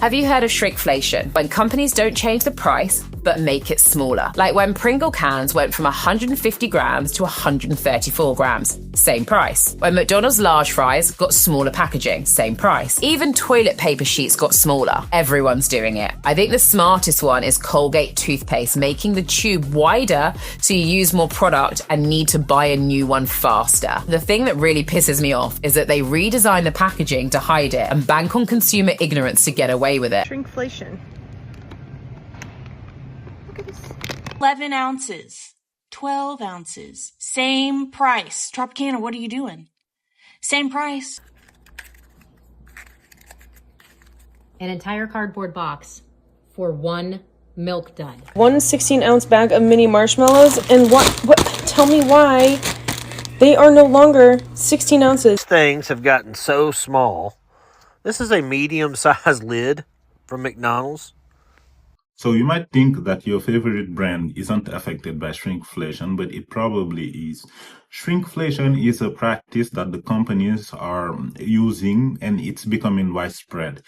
Have you heard of shrinkflation? When companies don't change the price, but make it smaller. Like when Pringle cans went from 150 grams to 134 grams. Same price. When McDonald's large fries got smaller packaging. Same price. Even toilet paper sheets got smaller. Everyone's doing it. I think the smartest one is Colgate toothpaste, making the tube wider so you use more product and need to buy a new one faster. The thing that really pisses me off is that they redesign the packaging to hide it and bank on consumer ignorance to get away with it. Shrinkflation. Look at this. 11 ounces, 12 ounces, same price. Tropicana, what are you doing? Same price. An entire cardboard box for one milk dud. One 16-ounce bag of mini marshmallows, and what? Tell me why they are no longer 16 ounces. Things have gotten so small. This is a medium-sized lid from McDonald's. So you might think that your favorite brand isn't affected by shrinkflation, but it probably is. Shrinkflation is a practice that the companies are using, and it's becoming widespread.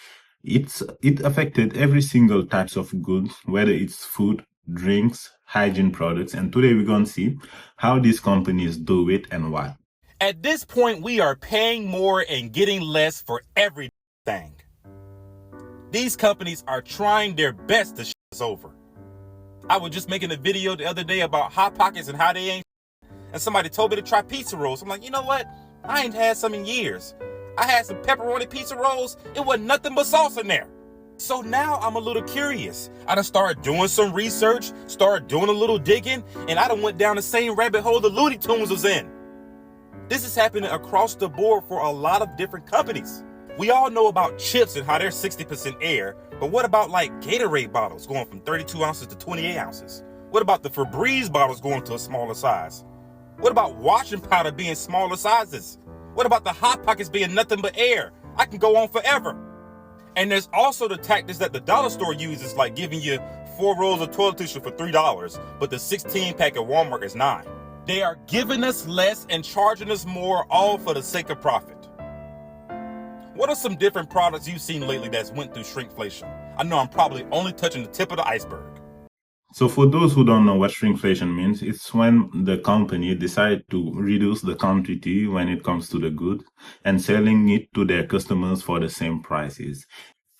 It affected every single types of goods, whether it's food, drinks, hygiene products, and today we're going to see how these companies do it and why. At this point, we are paying more and getting less for everything. These companies are trying their best to us over. I was just making a video the other day about Hot Pockets and how they ain't, and somebody told me to try pizza rolls. I'm like, you know what? I ain't had some in years. I had some pepperoni pizza rolls. It wasn't nothing but sauce in there. So now I'm a little curious. I done started doing some research, started doing a little digging, and I done went down the same rabbit hole the Looney Tunes was in. This is happening across the board for a lot of different companies. We all know about chips and how they're 60% air, but what about like Gatorade bottles going from 32 ounces to 28 ounces? What about the Febreze bottles going to a smaller size? What about washing powder being smaller sizes? What about the Hot Pockets being nothing but air? I can go on forever. And there's also the tactics that the dollar store uses, like giving you 4 rolls of toilet tissue for $3, but the 16 pack at Walmart is $9. They are giving us less and charging us more, all for the sake of profit. What are some different products you've seen lately that's went through shrinkflation? I know I'm probably only touching the tip of the iceberg. So for those who don't know what shrinkflation means, it's when the company decide to reduce the quantity when it comes to the good and selling it to their customers for the same prices.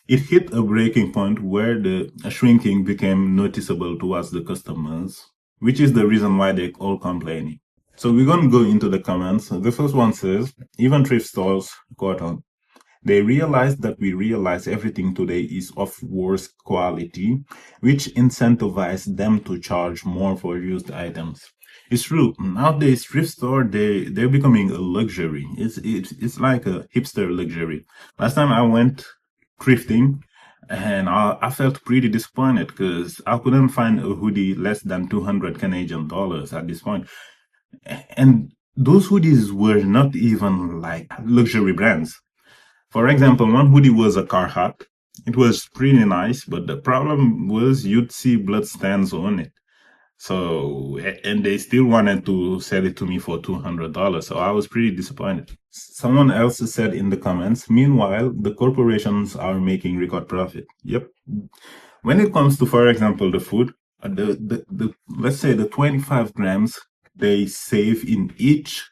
It hit a breaking point where the shrinking became noticeable towards the customers, which is the reason why they're all complaining. So we're going to go into the comments. The first one says, even thrift stores caught on. They realized that we realize everything today is of worse quality, which incentivized them to charge more for used items. It's true. Nowadays, thrift store, they're becoming a luxury. It's like a hipster luxury. Last time I went thrifting, and I felt pretty disappointed because I couldn't find a hoodie less than 200 Canadian dollars at this point. And those hoodies were not even like luxury brands. For example, one hoodie was a Carhartt. It was pretty nice, but the problem was you'd see blood stains on it. So, and they still wanted to sell it to me for $200. So I was pretty disappointed. Someone else said in the comments, meanwhile, the corporations are making record profit. Yep. When it comes to, for example, the food, let's say the 25 grams they save in each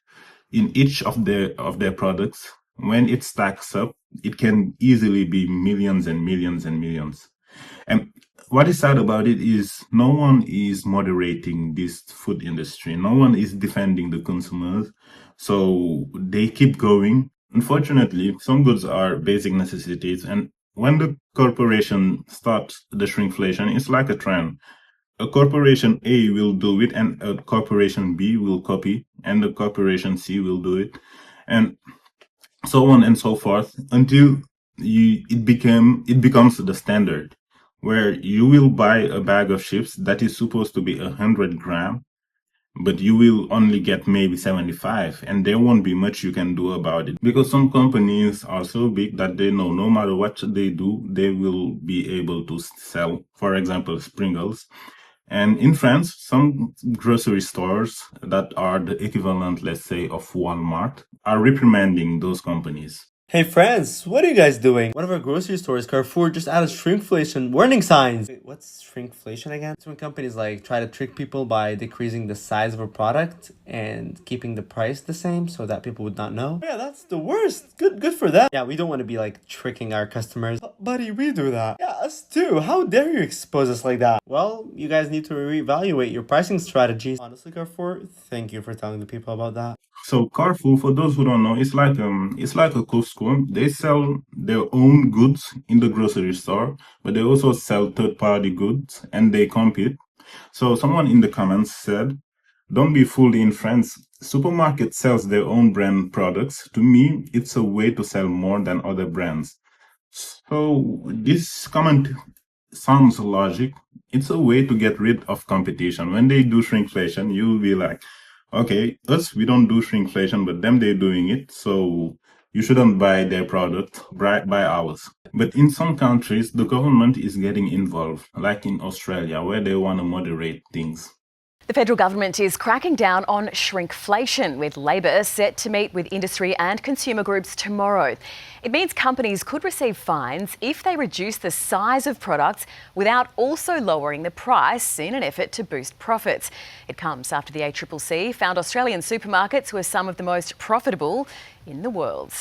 of their products. When it stacks up, it can easily be millions and millions and millions. And what is sad about it is no one is moderating this food industry. No one is defending the consumers. So they keep going. Unfortunately, some goods are basic necessities. And when the corporation starts the shrinkflation, it's like a trend. A corporation A will do it, and a corporation B will copy, and the corporation C will do it. And so on and so forth until it becomes the standard, where you will buy a bag of chips that is supposed to be 100 grams, but you will only get maybe 75, and there won't be much you can do about it because some companies are so big that they know no matter what they do, they will be able to sell, for example, Pringles. And in France, some grocery stores that are the equivalent, let's say, of Walmart are reprimanding those companies. Hey friends, what are you guys doing? One of our grocery stores, Carrefour, just added shrinkflation warning signs. Wait, what's shrinkflation again? It's when companies like try to trick people by decreasing the size of a product and keeping the price the same so that people would not know. Yeah, that's the worst. Good for them. Yeah, we don't want to be like tricking our customers. Buddy, we do that. Yeah, us too. How dare you expose us like that? Well, you guys need to reevaluate your pricing strategies. Honestly, Carrefour, thank you for telling the people about that. So Carrefour, for those who don't know, it's like a Costco. They sell their own goods in the grocery store, but they also sell third-party goods and they compete. So someone in the comments said, "Don't be fooled in France. Supermarket sells their own brand products. To me, it's a way to sell more than other brands." So this comment sounds logic. It's a way to get rid of competition. When they do shrinkflation, you'll be like, okay, us, we don't do shrinkflation, but them, they're doing it. So you shouldn't buy their product, buy ours. But in some countries, the government is getting involved, like in Australia, where they want to moderate things. The federal government is cracking down on shrinkflation, with Labor set to meet with industry and consumer groups tomorrow. It means companies could receive fines if they reduce the size of products without also lowering the price in an effort to boost profits. It comes after the ACCC found Australian supermarkets were some of the most profitable in the world.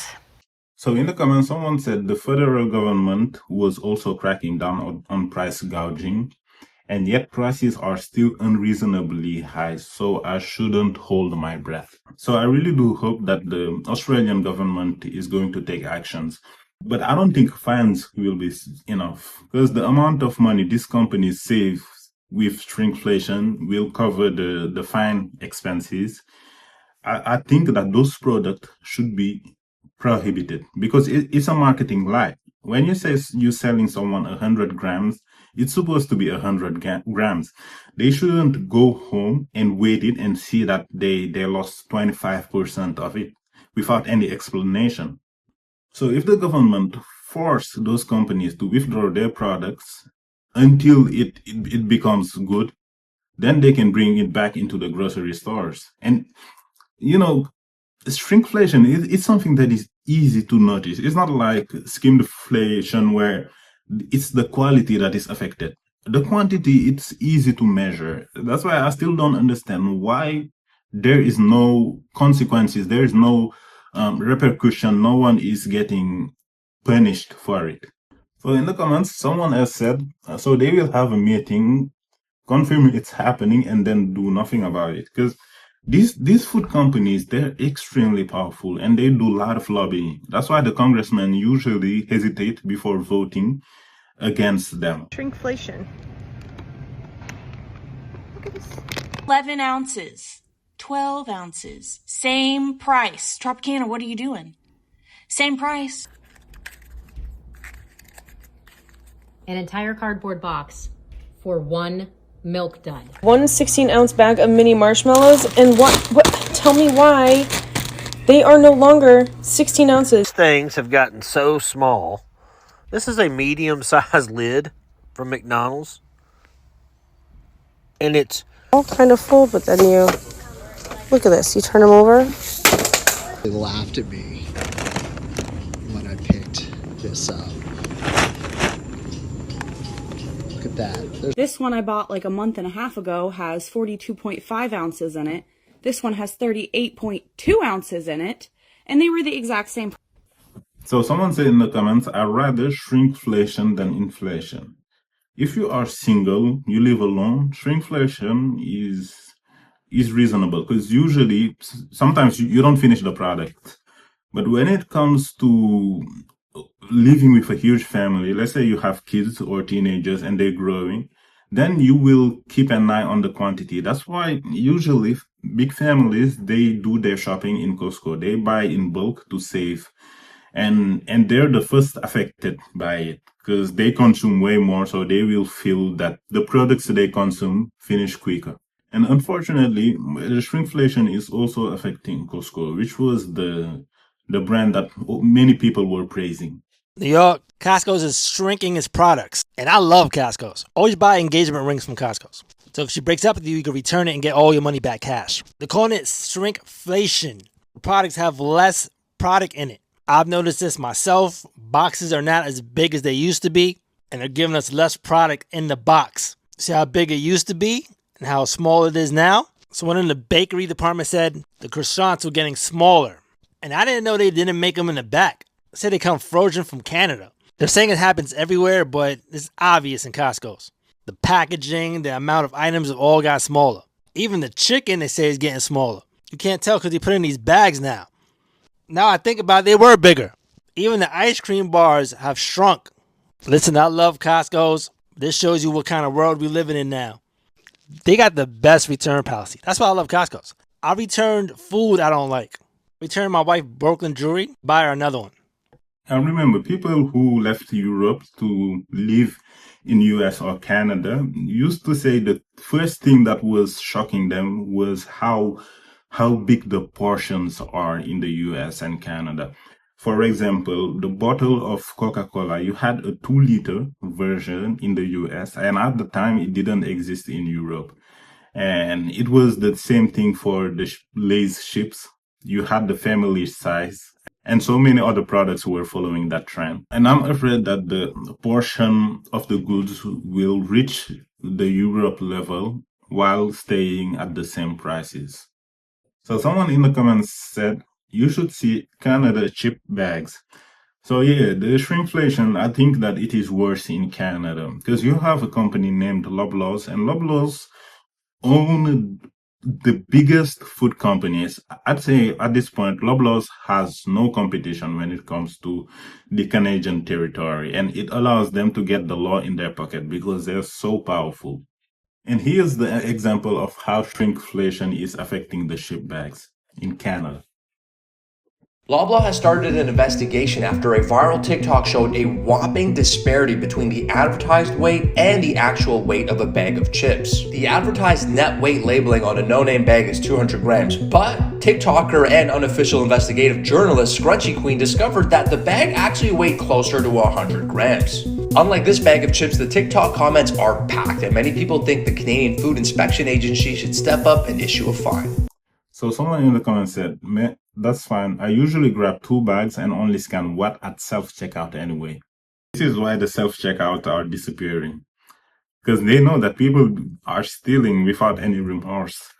So in the comments, someone said the federal government was also cracking down on price gouging, and yet prices are still unreasonably high, so I shouldn't hold my breath. So I really do hope that the Australian government is going to take actions. But I don't think fines will be enough, because the amount of money these companies save with shrinkflation will cover the fine expenses. I think that those products should be prohibited, because it's a marketing lie. When you say you're selling someone 100 grams, it's supposed to be 100 grams. They shouldn't go home and wait it and see that they lost 25% of it without any explanation. So if the government force those companies to withdraw their products until it becomes good, then they can bring it back into the grocery stores. And, you know, shrinkflation is something that is easy to notice. It's not like skimflation where it's the quality that is affected. The quantity, it's easy to measure. That's why I still don't understand why there is no consequences. There is no repercussion. No one is getting punished for it. So in the comments, someone else said, so they will have a meeting, confirm it's happening, and then do nothing about it. Because these food companies, they're extremely powerful and they do a lot of lobbying. That's why the congressmen usually hesitate before voting against them. Shrinkflation. 11 ounces, 12 ounces, same price. Tropicana, what are you doing? Same price. An entire cardboard box for one milk dud. One 16-ounce bag of mini marshmallows, and what? Tell me why they are no longer 16 ounces. Things have gotten so small. This is a medium-sized lid from McDonald's. And it's all kind of full, but then you look at this. You turn them over. They laughed at me when I picked this up. Look at that. This one I bought like a month and a half ago has 42.5 ounces in it. This one has 38.2 ounces in it. And they were the exact same. So someone said in the comments, I'd rather shrinkflation than inflation. If you are single, you live alone, shrinkflation is reasonable, because usually, sometimes you don't finish the product. But when it comes to living with a huge family, let's say you have kids or teenagers and they're growing, then you will keep an eye on the quantity. That's why usually big families, they do their shopping in Costco. They buy in bulk to save. And they're the first affected by it, because they consume way more, so they will feel that the products they consume finish quicker. And unfortunately, the shrinkflation is also affecting Costco, which was the brand that many people were praising. New York, Costco's is shrinking its products, and I love Costco's. Always buy engagement rings from Costco's. So if she breaks up with you, you can return it and get all your money back cash. They're calling it shrinkflation. The products have less product in it. I've noticed this myself. Boxes are not as big as they used to be, and they're giving us less product in the box. See how big it used to be and how small it is now? Someone in the bakery department said the croissants were getting smaller. And I didn't know they didn't make them in the back. They said they come frozen from Canada. They're saying it happens everywhere, but it's obvious in Costco's. The packaging, the amount of items have all got smaller. Even the chicken, they say, is getting smaller. You can't tell because they put it in these bags now. Now I think about it, they were bigger. Even the ice cream bars have shrunk. Listen, I love Costco's. This shows you what kind of world we're living in now. They got the best return policy. That's why I love Costco's. I returned food I don't like. Returned my wife Brooklyn jewelry, buy her another one. I remember people who left Europe to live in US or Canada used to say the first thing that was shocking them was how big the portions are in the US and Canada. For example, the bottle of Coca-Cola, you had a 2-liter version in the US, and at the time it didn't exist in Europe. And it was the same thing for the Lay's chips. You had the family size, and so many other products were following that trend. And I'm afraid that the portion of the goods will reach the Europe level while staying at the same prices. So someone in the comments said, you should see Canada chip bags. So yeah, the shrinkflation, I think that it is worse in Canada because you have a company named Loblaws, and Loblaws own the biggest food companies. I'd say at this point, Loblaws has no competition when it comes to the Canadian territory, and it allows them to get the law in their pocket because they're so powerful. And here's the example of how shrinkflation is affecting the chip bags in Canada. Loblaw has started an investigation after a viral TikTok showed a whopping disparity between the advertised weight and the actual weight of a bag of chips. The advertised net weight labeling on a no-name bag is 200 grams, but TikToker and unofficial investigative journalist Scrunchy Queen discovered that the bag actually weighed closer to 100 grams. Unlike this bag of chips, the TikTok comments are packed, and many people think the Canadian Food Inspection Agency should step up and issue a fine. So someone in the comments said, that's fine. I usually grab 2 bags and only scan what at self-checkout anyway. This is why the self-checkout are disappearing. Because they know that people are stealing without any remorse.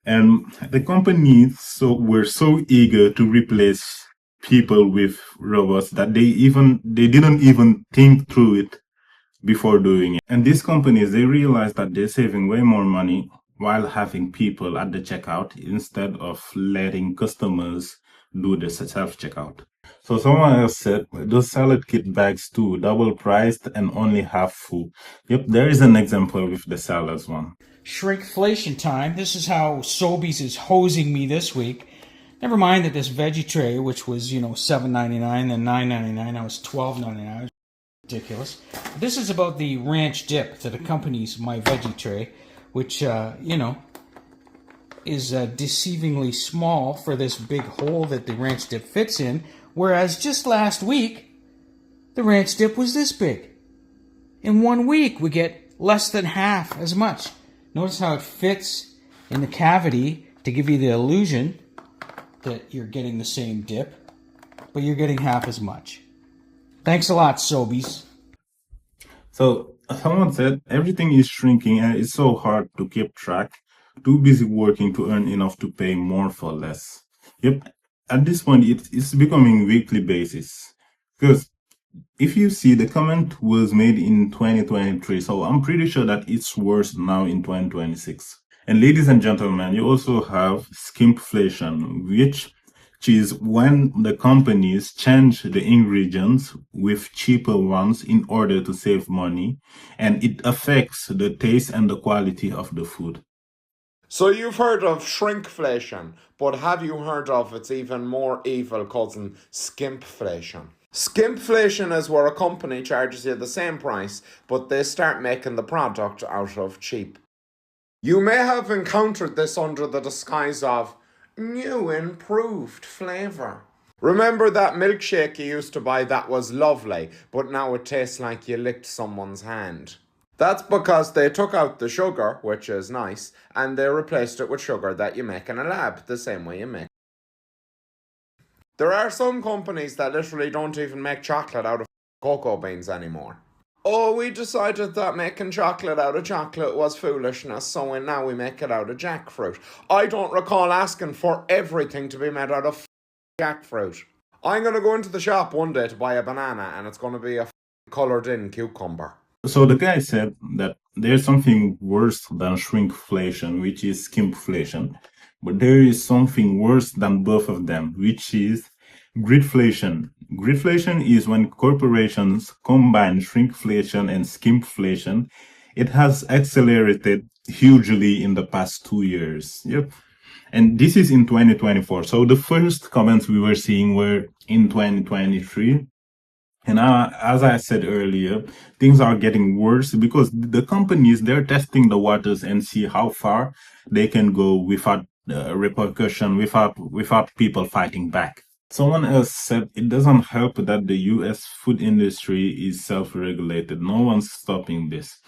And the companies were so eager to replace people with robots that they didn't even think through it before doing it. And these companies, they realized that they're saving way more money while having people at the checkout instead of letting customers do the self-checkout. So someone else said, those salad kit bags too, double priced and only half full. Yep, there is an example with the salads one. Shrinkflation time. This is how Sobeys is hosing me this week. Never mind that this veggie tray, which was, $7.99, then $9.99, now it's $12.99. Ridiculous. This is about the ranch dip that accompanies my veggie tray, which, is deceivingly small for this big hole that the ranch dip fits in, whereas just last week, the ranch dip was this big. In 1 week, we get less than half as much. Notice how it fits in the cavity to give you the illusion that you're getting the same dip, but you're getting half as much. Thanks a lot, Sobeys. So someone said everything is shrinking and it's so hard to keep track. Too busy working to earn enough to pay more for less. Yep, at this point it's becoming weekly basis. Because if you see, the comment was made in 2023, so I'm pretty sure that it's worse now in 2026. And ladies and gentlemen, you also have skimpflation, which is when the companies change the ingredients with cheaper ones in order to save money, and it affects the taste and the quality of the food. So you've heard of shrinkflation, but have you heard of its even more evil cousin, skimpflation? Skimpflation is where a company charges you the same price, but they start making the product out of cheap. You may have encountered this under the disguise of new improved flavour. Remember that milkshake you used to buy that was lovely, but now it tastes like you licked someone's hand? That's because they took out the sugar, which is nice, and they replaced it with sugar that you make in a lab, the same way you make. There are some companies that literally don't even make chocolate out of cocoa beans anymore. Oh, we decided that making chocolate out of chocolate was foolishness, so now we make it out of jackfruit. I don't recall asking for everything to be made out of jackfruit. I'm going to go into the shop one day to buy a banana, and it's going to be a coloured in cucumber. So the guy said that there's something worse than shrinkflation, which is skimpflation. But there is something worse than both of them, which is greedflation. Greedflation is when corporations combine shrinkflation and skimpflation. It has accelerated hugely in the past 2 years. Yep. And this is in 2024. So the first comments we were seeing were in 2023. And as I said earlier, things are getting worse because the companies, they're testing the waters and see how far they can go without repercussion, without people fighting back. Someone else said it doesn't help that the US food industry is self-regulated. No one's stopping this.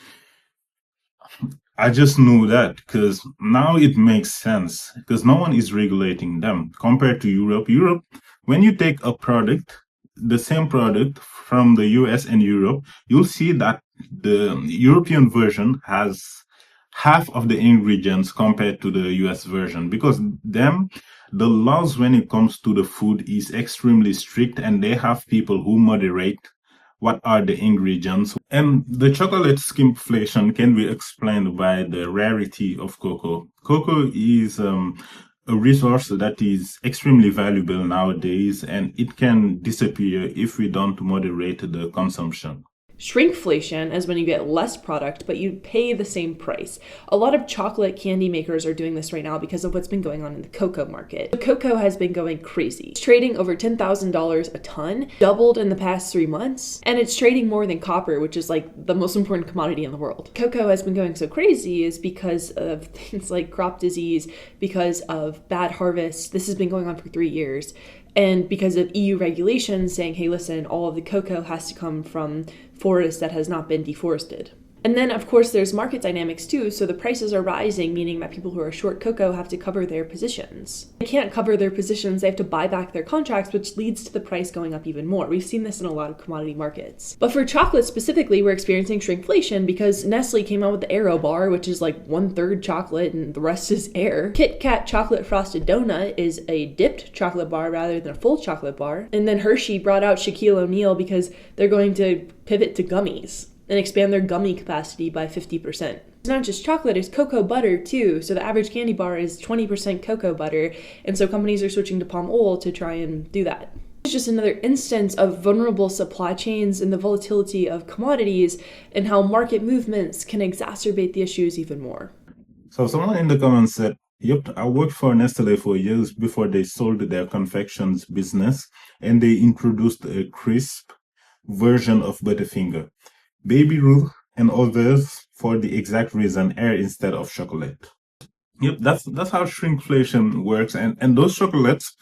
I just knew that because now it makes sense because no one is regulating them compared to Europe. Europe, when you take a product, the same product from the US and Europe, you'll see that the European version has half of the ingredients compared to the US version because the laws when it comes to the food is extremely strict and they have people who moderate what are the ingredients. And the chocolate skimpflation can be explained by the rarity of cocoa. Cocoa is a resource that is extremely valuable nowadays, and it can disappear if we don't moderate the consumption. Shrinkflation is when you get less product, but you pay the same price. A lot of chocolate candy makers are doing this right now because of what's been going on in the cocoa market. The cocoa has been going crazy. It's trading over $10,000 a ton, doubled in the past 3 months, and it's trading more than copper, which is like the most important commodity in the world. Cocoa has been going so crazy is because of things like crop disease, because of bad harvests. This has been going on for 3 years. And because of EU regulations saying, hey, listen, all of the cocoa has to come from forest that has not been deforested. And then, of course, there's market dynamics too, so the prices are rising, meaning that people who are short cocoa have to cover their positions. They can't cover their positions, they have to buy back their contracts, which leads to the price going up even more. We've seen this in a lot of commodity markets. But for chocolate specifically, we're experiencing shrinkflation because Nestle came out with the Aero bar, which is like 1/3 chocolate and the rest is air. Kit Kat chocolate frosted donut is a dipped chocolate bar rather than a full chocolate bar. And then Hershey brought out Shaquille O'Neal because they're going to pivot to gummies and expand their gummy capacity by 50%. It's not just chocolate, it's cocoa butter too. So the average candy bar is 20% cocoa butter, and so companies are switching to palm oil to try and do that. It's just another instance of vulnerable supply chains and the volatility of commodities and how market movements can exacerbate the issues even more. So someone in the comments said, yep, I worked for Nestle for years before they sold their confections business and they introduced a crisp version of Butterfinger. Baby Ruth and others for the exact reason, air instead of chocolate. Yep, that's how shrinkflation works. And those chocolates,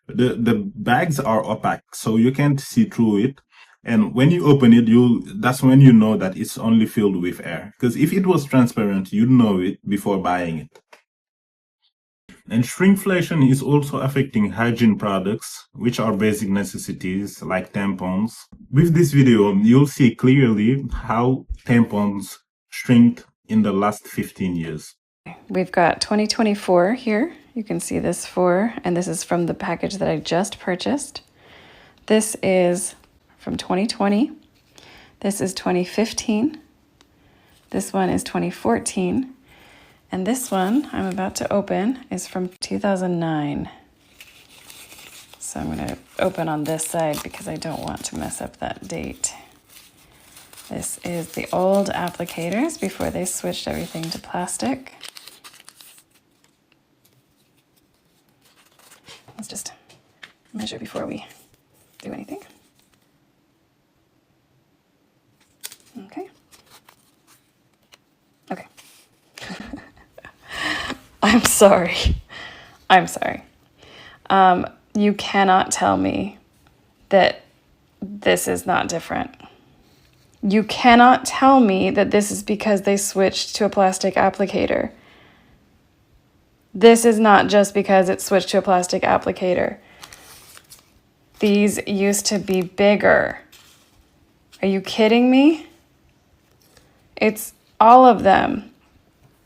the bags are opaque, so you can't see through it. And when you open it, that's when you know that it's only filled with air. Because if it was transparent, you'd know it before buying it. And shrinkflation is also affecting hygiene products, which are basic necessities like tampons. With this video, you'll see clearly how tampons shrink in the last 15 years. We've got 2024 here. You can see this and this is from the package that I just purchased. This is from 2020. This is 2015. This one is 2014. And this one I'm about to open is from 2009. So I'm going to open on this side because I don't want to mess up that date. This is the old applicators before they switched everything to plastic. Let's just measure before we do anything. Okay. Okay. I'm sorry. You cannot tell me that this is not different. You cannot tell me that this is because they switched to a plastic applicator. This is not just because it switched to a plastic applicator. These used to be bigger. Are you kidding me? It's all of them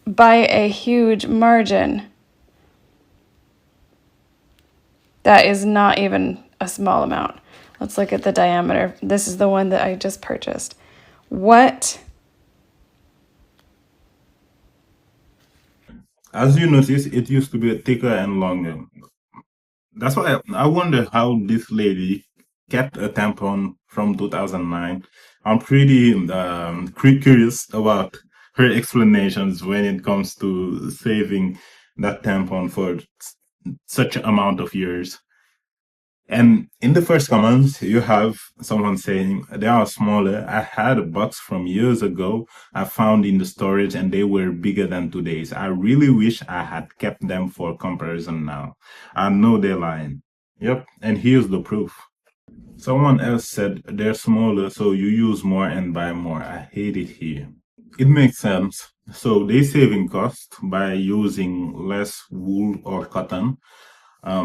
by a huge margin. That is not even a small amount. Let's look at the diameter. This is the one that I just purchased. What? As you notice, it used to be thicker and longer. That's why I wonder how this lady kept a tampon from 2009. I'm pretty curious about her explanations when it comes to saving that tampon for such amount of years. And in the first comments, you have someone saying, they are smaller. I had a box from years ago I found in the storage and they were bigger than today's. I really wish I had kept them for comparison now. I know they're lying. Yep, and here's the proof. Someone else said they're smaller, so you use more and buy more. I hate it here. It makes sense. So they're saving cost by using less wool or cotton.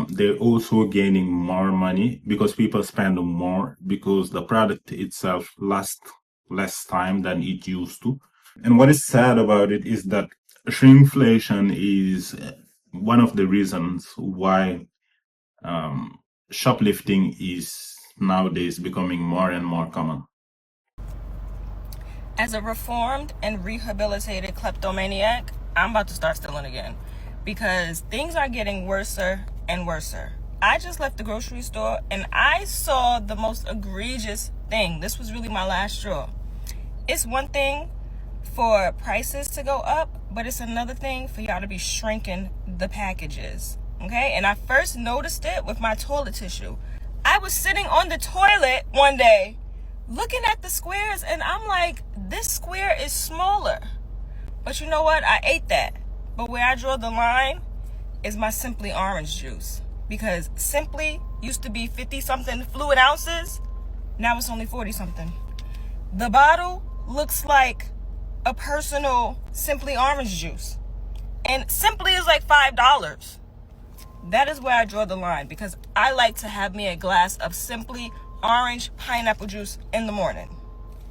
They're also gaining more money because people spend more because the product itself lasts less time than it used to. And what is sad about it is that shrinkflation is one of the reasons why shoplifting is nowadays becoming more and more common. As a reformed and rehabilitated kleptomaniac, I'm about to start stealing again because things are getting worser and worser. I just left the grocery store and I saw the most egregious thing. This was really my last straw. It's one thing for prices to go up, but it's another thing for y'all to be shrinking the packages. Okay? And I first noticed it with my toilet tissue. I was sitting on the toilet one day looking at the squares and I'm like, this square is smaller. But you know what? I ate that. But where I draw the line is my Simply orange juice. Because Simply used to be 50 something fluid ounces. Now it's only 40 something. The bottle looks like a personal Simply orange juice. And Simply is like $5. That is where I draw the line because I like to have me a glass of Simply orange pineapple juice in the morning.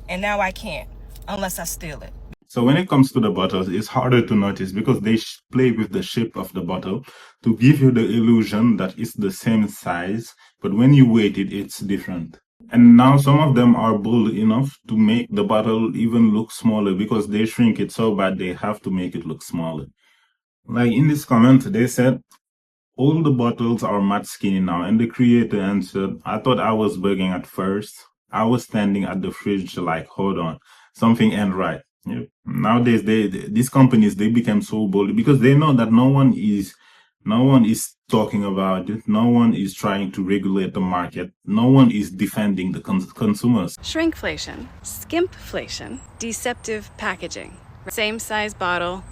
And now I can't unless I steal it. So when it comes to the bottles, it's harder to notice because they play with the shape of the bottle to give you the illusion that it's the same size, but when you weight it, it's different. And now some of them are bold enough to make the bottle even look smaller because they shrink it so bad they have to make it look smaller. Like in this comment, they said, all the bottles are matte skinny now, and the creator answered, I thought I was bugging at first. I was standing at the fridge like, hold on, something ain't right. Yep. Nowadays, these companies, they become so bold because they know that no one is talking about it. No one is trying to regulate the market. No one is defending the consumers. Shrinkflation, skimpflation, deceptive packaging. Same size bottle,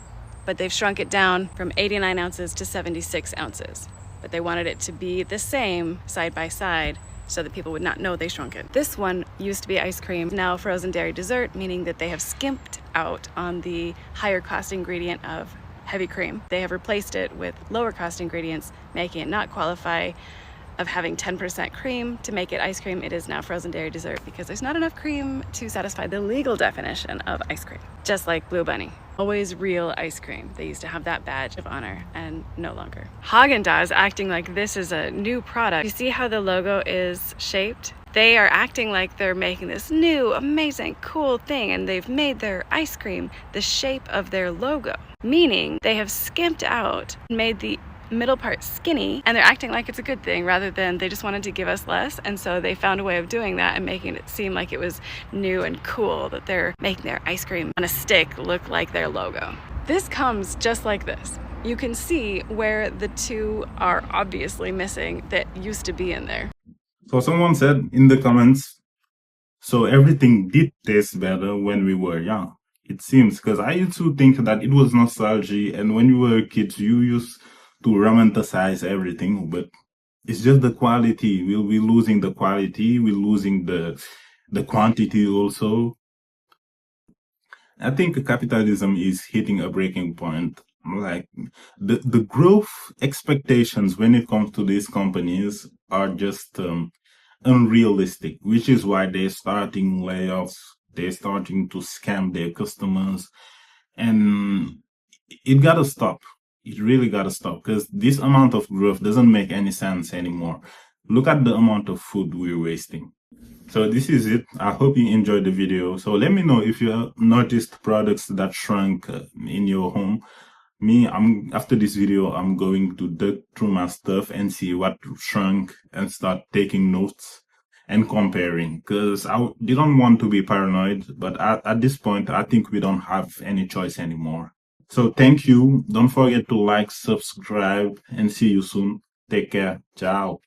but they've shrunk it down from 89 ounces to 76 ounces. But they wanted it to be the same side by side so that people would not know they shrunk it. This one used to be ice cream, now frozen dairy dessert, meaning that they have skimped out on the higher cost ingredient of heavy cream. They have replaced it with lower cost ingredients, making it not qualify of having 10% cream to make it ice cream. It is now frozen dairy dessert because there's not enough cream to satisfy the legal definition of ice cream. Just like Blue Bunny. Always real ice cream. They used to have that badge of honor and no longer. Haagen-Dazs acting like this is a new product. You see how the logo is shaped? They are acting like they're making this new, amazing, cool thing, and they've made their ice cream the shape of their logo. Meaning they have skimped out and made the middle part skinny, and they're acting like it's a good thing rather than they just wanted to give us less, and so they found a way of doing that and making it seem like it was new and cool that they're making their ice cream on a stick look like their logo. This comes just like this. You can see where the two are obviously missing that used to be in there. So someone said in the comments, so everything did taste better when we were young. It seems, because I used to think that it was nostalgia, and when you were kids, you used to romanticize everything, but it's just the quality. We'll be losing the quality, we're losing the quantity also. I think capitalism is hitting a breaking point. Like the growth expectations when it comes to these companies are just unrealistic, which is why they're starting layoffs. They're starting to scam their customers, and it gotta stop. It really gotta stop, because this amount of growth doesn't make any sense anymore. Look at the amount of food we're wasting. So this is it. I hope you enjoyed the video. So let me know if you noticed products that shrunk in your home. Me, after this video, I'm going to dig through my stuff and see what shrunk and start taking notes and comparing, because I didn't want to be paranoid, but at this point, I think we don't have any choice anymore. So thank you. Don't forget to like, subscribe, and see you soon. Take care. Ciao.